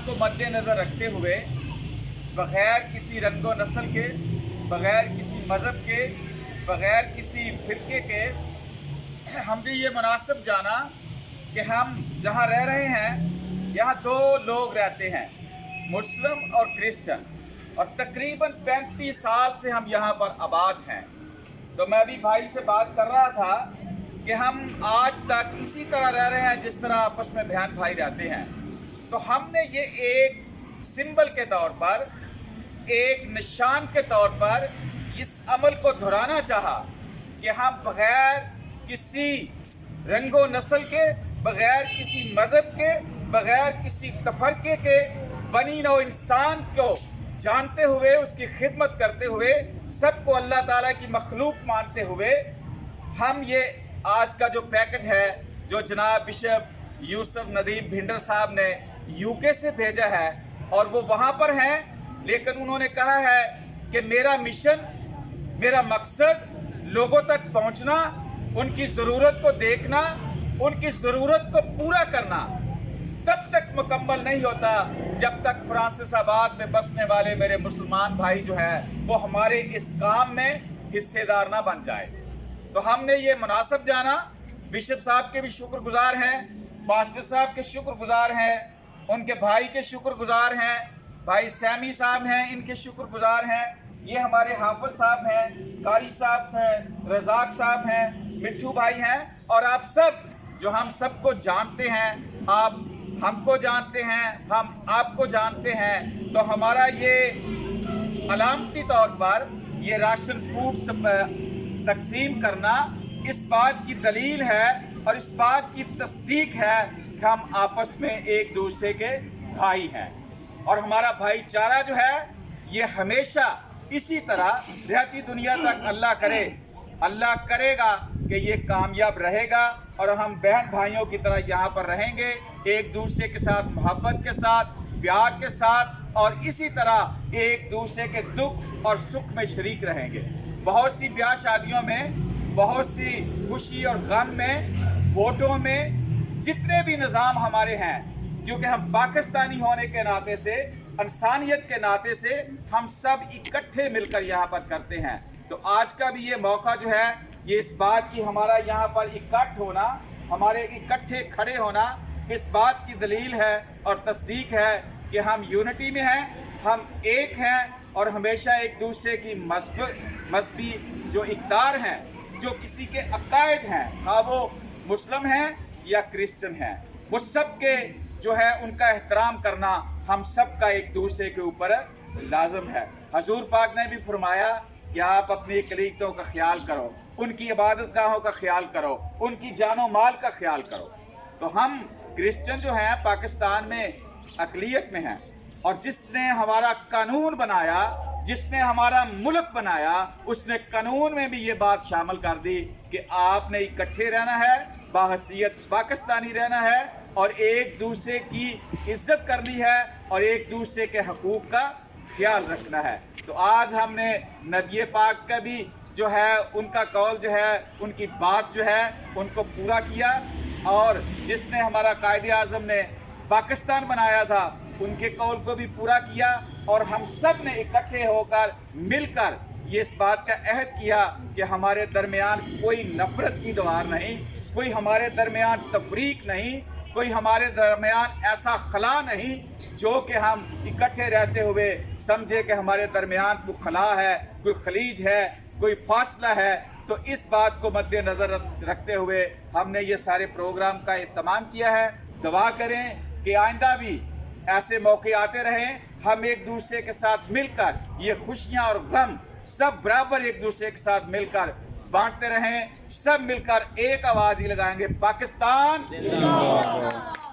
को मद्देनज़र रखते हुए बग़ैर किसी रंगो नस्ल के, बग़ैर किसी मज़हब के, बग़ैर किसी फ़िरके के हमने ये मुनासिब जाना कि हम जहाँ रह रहे हैं यहाँ दो लोग रहते हैं, मुस्लिम और क्रिश्चियन, और तकरीबन 35 साल से हम यहाँ पर आबाद हैं। तो मैं भी भाई से बात कर रहा था कि हम आज तक इसी तरह रह रहे हैं जिस तरह आपस में बहन भाई रहते हैं। तो हमने ये एक सिंबल के तौर पर, एक निशान के तौर पर इस अमल को दोहराना चाहा कि हम बग़ैर किसी रंगो नस्ल के, बग़ैर किसी मज़हब के, बग़ैर किसी तफरके के बनी नौ इंसान को जानते हुए, उसकी खिदमत करते हुए, सबको अल्लाह ताला की मखलूक मानते हुए हम ये आज का जो पैकेज है जो जनाब बिशप यूसुफ नदीम भिंडर साहब ने यूके से भेजा है, और वो वहाँ पर हैं, लेकिन उन्होंने कहा है कि मेरा मिशन, मेरा मकसद लोगों तक पहुँचना, उनकी ज़रूरत को देखना, उनकी ज़रूरत को पूरा करना तब तक मुकम्मल नहीं होता जब तक फ्रांसिसाबाद में बसने वाले मेरे मुसलमान भाई जो है वो हमारे इस काम में हिस्सेदार ना बन जाए। तो हमने ये मुनासिब जाना, बिशप साहब के भी शुक्रगुजार हैं, पास्टर साहब के शुक्रगुजार हैं, उनके भाई के शुक्रगुजार हैं, भाई सैमी साहब हैं, इनके शुक्रगुजार हैं, ये हमारे हाफिज साहब हैं, कारी साहब हैं, रज़ाक साहब हैं, मिट्ठू भाई हैं, और आप सब जो हम सबको जानते हैं, आप हमको जानते हैं, हम आपको जानते हैं। तो हमारा ये अलामती तौर पर ये राशन फूड तकसीम करना इस बात की दलील है और इस बात की तस्दीक है कि हम आपस में एक दूसरे के भाई हैं, और हमारा भाईचारा जो है ये हमेशा इसी तरह रहती दुनिया तक अल्लाह करेगा कि ये कामयाब रहेगा, और हम बहन भाइयों की तरह यहाँ पर रहेंगे, एक दूसरे के साथ मोहब्बत के साथ, प्यार के साथ, और इसी तरह एक दूसरे के दुख और सुख में शरीक रहेंगे। बहुत सी ब्याह शादियों में, बहुत सी खुशी और गम में, वोटों में, जितने भी निज़ाम हमारे हैं, क्योंकि हम पाकिस्तानी होने के नाते से, इंसानियत के नाते से हम सब इकट्ठे मिलकर यहाँ पर करते हैं। तो आज का भी ये मौका जो है ये इस बात की हमारा यहाँ पर इकट्ठ होना, हमारे इकट्ठे खड़े होना इस बात की दलील है और तस्दीक है कि हम यूनिटी में हैं, हम एक हैं, और हमेशा एक दूसरे की मजहबी जो इक़दार हैं, जो किसी के अकायद हैं, हाँ वो मुस्लिम हैं या क्रिश्चियन हैं, वो सब के जो है उनका एहतराम करना हम सब का एक दूसरे के ऊपर लाजम है। हजूर पाक ने भी फरमाया कि आप अपनी कलीतों का ख्याल करो, उनकी इबादत गाहों का ख्याल करो, उनकी जानो माल का ख्याल करो। तो हम क्रिश्चियन जो हैं पाकिस्तान में अक़लियत में हैं, और जिसने हमारा कानून बनाया, जिसने हमारा मुल्क बनाया, उसने कानून में भी ये बात शामिल कर दी कि आपने इकट्ठे रहना है, बाहसीयत पाकिस्तानी रहना है, और एक दूसरे की इज्जत करनी है, और एक दूसरे के हकूक़ का ख्याल रखना है। तो आज हमने नबी पाक का भी जो है उनका कौल जो है, उनकी बात जो है उनको पूरा किया, और जिसने हमारा कायदे आज़म ने पाकिस्तान बनाया था उनके कौल को भी पूरा किया, और हम सब ने इकट्ठे होकर मिलकर ये इस बात का अहद किया कि हमारे दरमियान कोई नफ़रत की दीवार नहीं, कोई हमारे दरमियान तफरीक नहीं, कोई हमारे दरमियान ऐसा खला नहीं जो कि हम इकट्ठे रहते हुए समझे कि हमारे दरमियान कोई खला है, कोई खलीज है, कोई फासला है। तो इस बात को मद्देनज़र रखते हुए हमने ये सारे प्रोग्राम का इत्तमाम किया है। दुआ करें कि आइंदा भी ऐसे मौके आते रहें, हम एक दूसरे के साथ मिलकर ये खुशियाँ और गम सब बराबर एक दूसरे के साथ मिलकर बांटते रहें, सब मिलकर एक आवाज़ ही लगाएंगे, पाकिस्तान जिंदाबाद।